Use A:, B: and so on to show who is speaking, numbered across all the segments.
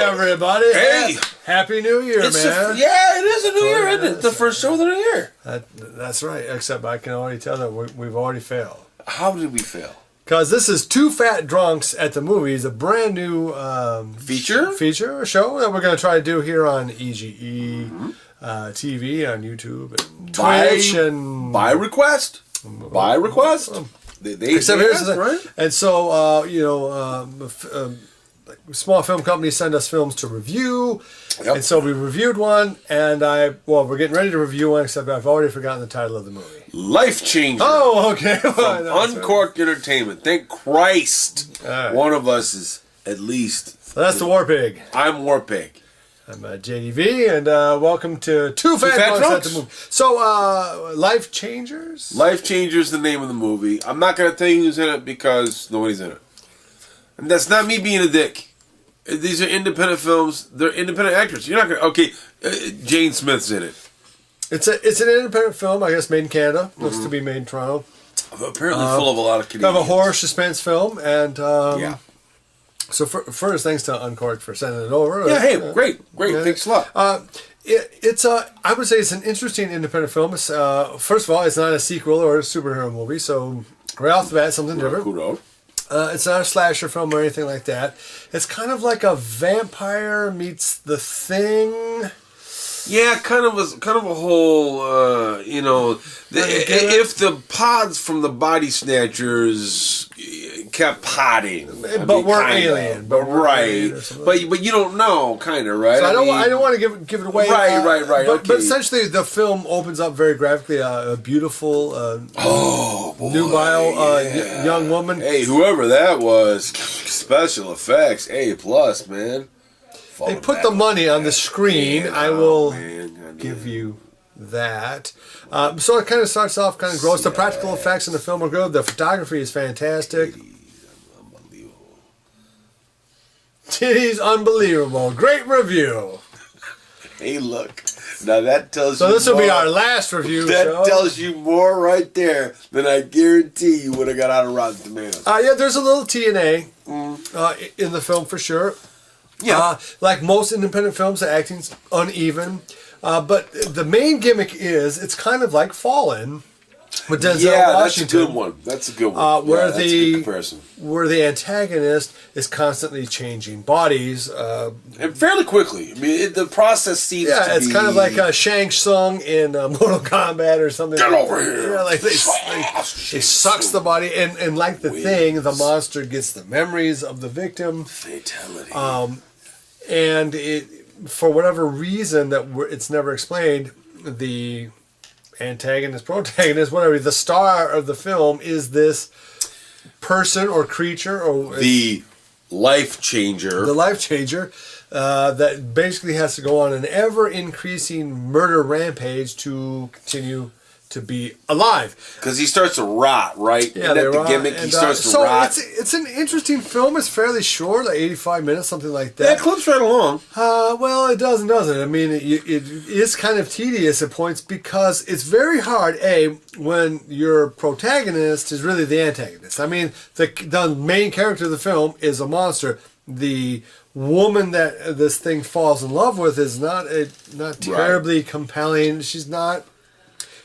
A: everybody.
B: Hey.
A: Happy New Year, man.
B: Yeah, it is a new year, isn't it? The first show of the new year.
A: That's right, except I can already tell that we've already failed.
B: How did we fail?
A: Because this is Two Fat Drunks at the Movies, a brand new
B: feature
A: show that we're going to try to do here on EGE TV, on YouTube, and Twitch, and
B: by request. By request.
A: Except here's the thing. Right? And so, small film companies send us films to review. Yep. And so we reviewed one, and we're getting ready to review one, except I've already forgotten the title of the movie.
B: LIFECHANGER.
A: Oh, okay.
B: From Uncorked Entertainment. Thank Christ.
A: Right.
B: One of us is at least.
A: So that's the War Pig.
B: I'm War Pig.
A: I'm JDV, and welcome to Two Fat Drunks at the Movie. So, Life Changers?
B: Life Changers is the name of the movie. I'm not going to tell you who's in it because nobody's in it. And that's not me being a dick. These are independent films. They're independent actors. You're not going to... Okay, Jane Smith's in it. It's
A: an independent film, I guess, made in Canada. Looks to be made in Toronto.
B: Apparently full of a lot of Canadians.
A: Kind of a horror suspense film, and...
B: yeah.
A: So first, thanks to Uncorked for sending it over.
B: Yeah, hey, great. Thanks a lot.
A: I would say it's an interesting independent film. It's, first of all, it's not a sequel or a superhero movie, so right off the bat, something different. It's not a slasher film or anything like that. It's kind of like a vampire meets The Thing.
B: Yeah, kind of a whole, if the pods from the Body Snatchers kept potting,
A: but we're alien,
B: but you don't know, kind of, right?
A: So I don't want to give it away,
B: right.
A: But essentially, the film opens up very graphically. A beautiful, nubile young woman.
B: Hey, whoever that was, special effects A+, man.
A: They put the money on the screen. Man, I will give you that. So it kind of starts off kind of gross. The practical effects in the film are good. The photography is fantastic. Titties unbelievable. Great review.
B: Hey, look. Now that tells you.
A: So this will be our last review.
B: That tells you more right there than I guarantee you would have got out of Rotten Tomatoes.
A: Yeah, there's a little TNA in the film for sure. Yeah, like most independent films, the acting's uneven, but the main gimmick is it's kind of like Fallen with Denzel Washington.
B: That's a good one.
A: Where
B: that's a good comparison.
A: Where the antagonist is constantly changing bodies,
B: and fairly quickly. I mean, the process seems.
A: Yeah, it's kind of like Shang Tsung in Mortal Kombat or something.
B: Get over here!
A: Yeah, like they sucks the body, and like the Thing, the monster gets the memories of the victim.
B: Fatality.
A: And for whatever reason that it's never explained, the antagonist, protagonist, whatever, the star of the film is this person or creature or
B: the life changer.
A: The life changer that basically has to go on an ever increasing murder rampage to continue to be alive.
B: Because he starts to rot, right?
A: Yeah,
B: the gimmick. He starts to rot.
A: It's an interesting film. It's fairly short, like 85 minutes, something like that.
B: Yeah, it clips right along.
A: Well, it doesn't. I mean, it is kind of tedious at points because it's very hard, when your protagonist is really the antagonist. I mean, the main character of the film is a monster. The woman that this thing falls in love with is not terribly compelling. She's not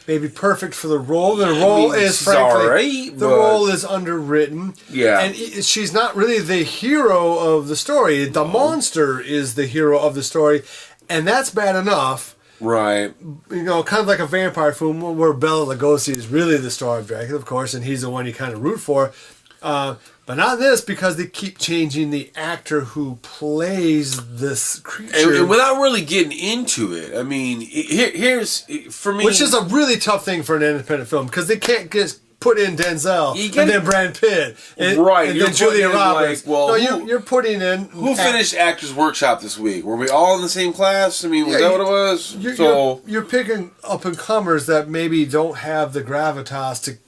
A: maybe perfect for the role. The role is frankly role is underwritten.
B: Yeah,
A: and she's not really the hero of the story. The monster is the hero of the story, and that's bad enough.
B: Right.
A: Kind of like a vampire film where Bela Lugosi is really the star of Dracula, of course, and he's the one you kind of root for. But not this, because they keep changing the actor who plays this creature.
B: And without really getting into it, I mean, here's, for me...
A: Which is a really tough thing for an independent film, because they can't just put in Denzel, and then Brad Pitt, and then Julia Roberts. You're putting in...
B: Who finished Actors Workshop this week? Were we all in the same class? I mean, was that what it was?
A: You're picking up-and-comers that maybe don't have the gravitas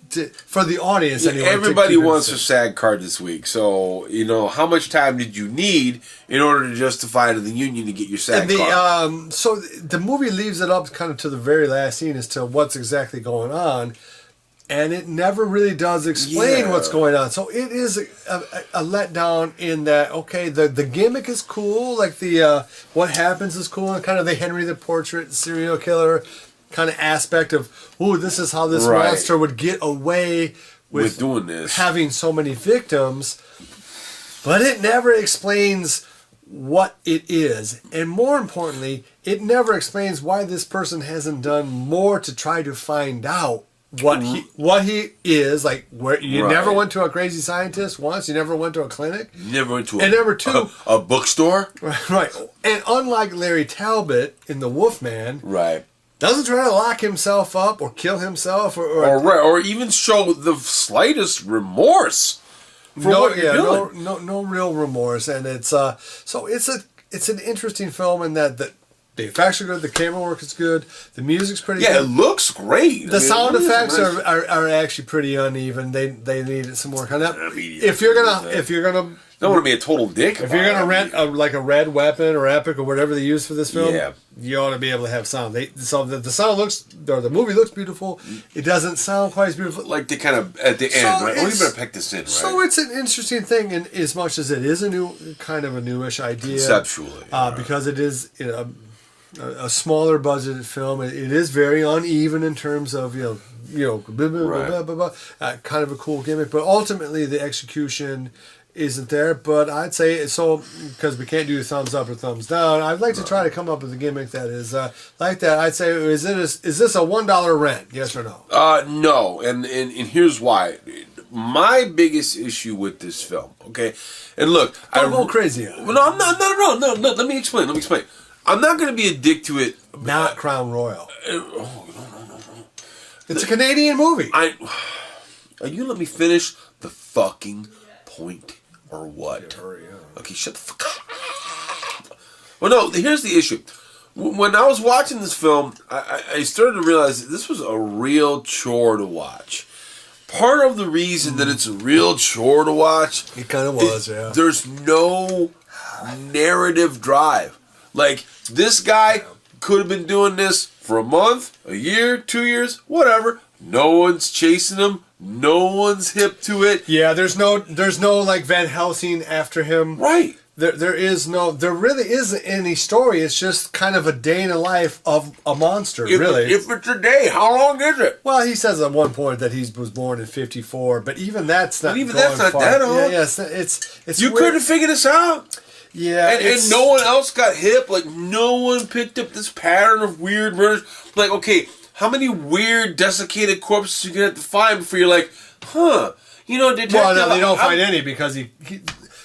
A: for the audience anyway.
B: Everybody wants a SAG card this week, so how much time did you need in order to justify to the union to get your SAG card?
A: So the movie leaves it up kind of to the very last scene as to what's exactly going on, and it never really does explain
B: Yeah.
A: what's going on. So it is a letdown in that, okay, the gimmick is cool, like the what happens is cool, and kind of the Henry the Portrait serial killer kind of aspect of, ooh, this is how this
B: Right.
A: monster would get away with
B: doing this,
A: having so many victims, but it never explains what it is, and more importantly, it never explains why this person hasn't done more to try to find out what he is. Like, where you
B: Right.
A: never went to a crazy scientist once, you never went to a clinic,
B: never went to
A: and number two,
B: a bookstore,
A: right? And unlike Larry Talbot in The Wolfman,
B: right?
A: doesn't try to lock himself up or kill himself
B: Or even show the slightest remorse for what you're doing.
A: no real remorse, and it's so it's an interesting film in that the effects are good, the camera work is good, the music's pretty
B: Yeah,
A: good.
B: it looks great.
A: The sound
B: it really is
A: effects
B: nice.
A: are actually pretty uneven. They needed some work on that.
B: I mean,
A: If you're gonna
B: don't want to be a total dick.
A: if you're gonna rent a Red Weapon or Epic or whatever they use for this film,
B: Yeah.
A: you ought to be able to have sound. So the sound looks, or the movie looks beautiful. It doesn't sound quite as beautiful.
B: like they kind of at the
A: So
B: end, right? Oh, you
A: it's-
B: better pack this in, right?
A: So it's an interesting thing, in as much as it is a newish idea,
B: Conceptually, right.
A: because it is a smaller budgeted film. It is very uneven in terms of blah, blah, blah,
B: Right.
A: blah, blah, blah. Kind of a cool gimmick, but ultimately the execution isn't there. But I'd say so, because we can't do thumbs up or thumbs down. I'd like to try to come up with a gimmick that is like that. I'd say, is this a $1 rent? Yes or no?
B: No, and here's why. My biggest issue with this film, okay, and look,
A: Don't go crazy on it.
B: Well, no, I'm not. No. Let me explain. I'm not going to be a dick to it.
A: Not Crown Royal. It's a Canadian movie.
B: You let me finish the fucking point, or what?
A: Hurry up.
B: Okay, shut the fuck up. Well, no, here's the issue. When I was watching this film, I started to realize that this was a real chore to watch. Part of the reason that it's a real chore to watch,
A: It kind of was, yeah.
B: there's no narrative drive. Like, this guy could have been doing this for a month, a year, 2 years, whatever. No one's chasing him. No one's hip to it.
A: Yeah, there's no like Van Helsing after him.
B: Right.
A: There really isn't any story. It's just kind of a day in the life of a monster, really.
B: If it's a day, how long is it?
A: Well, he says at one point that he was born in '54, but even that's not.
B: But even
A: going
B: that's not
A: far.
B: that old.
A: Yeah, it's
B: You
A: weird.
B: couldn't figure this out.
A: Yeah,
B: And no one else got hip. Like, no one picked up this pattern of weird murders. Like, okay, how many weird desiccated corpses you gonna have to find before you're like, detective.
A: Well, no, they don't find any because he.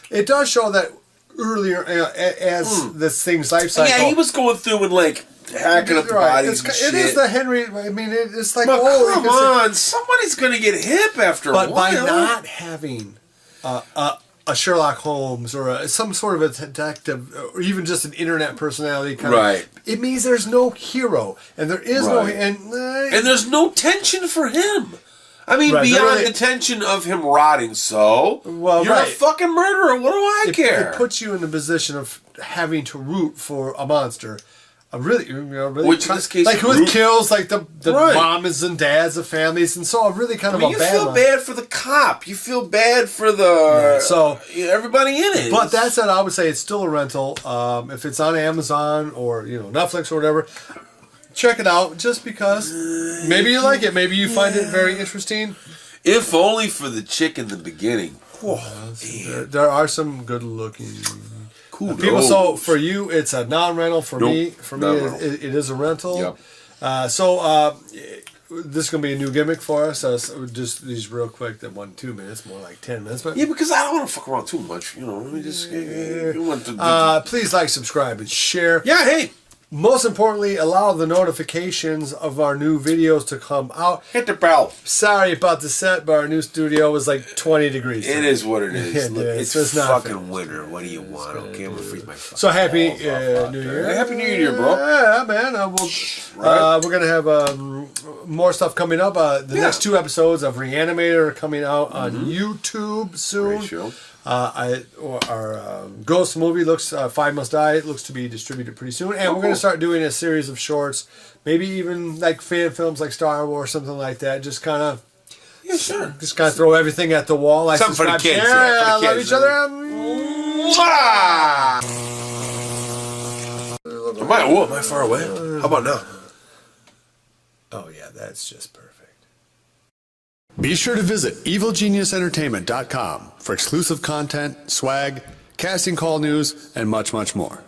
A: It does show that earlier as this thing's life cycle.
B: Yeah, he was going through and like hacking up the bodies and shit.
A: It is the Henry. I mean, it's like,
B: But
A: oh,
B: come on, somebody's gonna get hip after a while.
A: But by not having a Sherlock Holmes or some sort of a detective, or even just an internet personality,
B: Right.
A: it means there's no hero, and there is no,
B: Right.
A: and
B: there's no tension for him. I mean,
A: Right,
B: beyond
A: really-
B: the tension of him rotting. So,
A: Well,
B: you're
A: right.
B: a fucking murderer. What do I care?
A: it puts you in the position of having to root for a monster. Really,
B: Which in this case,
A: like who kills like the
B: Right.
A: moms and dads of families, and so really kind of
B: I mean,
A: a
B: you
A: bad
B: feel
A: one.
B: bad for the cop. You feel bad for the
A: Right, so-
B: everybody in it.
A: But that said, I would say it's still a rental. If it's on Amazon or Netflix or whatever, check it out. Just because maybe you like it, maybe you find it very interesting.
B: if only for the chick in the beginning.
A: There are some good looking
B: Cool.
A: people. So for you, it's a non-rental. For
B: Nope,
A: me,
B: non-rental.
A: it is a rental.
B: Yep.
A: This is gonna be a new gimmick for us. So just these real quick. That 1-2 minutes, more like 10 minutes. But
B: Yeah, because I don't want to fuck around too much. Let me just. You want to,
A: please like, subscribe, and share.
B: yeah, hey,
A: Most importantly, allow the notifications of our new videos to come out.
B: hit the bell.
A: Sorry about the set, but our new studio was like 20 degrees.
B: It is what it is.
A: Yeah,
B: Look,
A: dude,
B: it's
A: it's not
B: fucking winter. What do you want? Okay, I'm gonna freeze my fucking
A: So happy
B: balls off out
A: New
B: there.
A: Year.
B: Happy New Year, bro.
A: Yeah, man.
B: Right.
A: We're going to have more stuff coming up. The next 2 episodes of Reanimator are coming out on YouTube soon.
B: Great show.
A: Our Ghost movie looks, Five Must Die, it looks to be distributed pretty soon. And we're going to start doing a series of shorts, maybe even like fan films like Star Wars, something like that. Just kind of
B: Yeah, sure.
A: Just kind of throw everything at the wall. Like
B: Something for the kids.
A: Yeah,
B: Yeah, for the
A: love
B: kids,
A: each other.
B: Am I far away? How about now?
A: Oh yeah, that's just perfect.
C: Be sure to visit evilgeniusentertainment.com for exclusive content, swag, casting call news, and much, much more.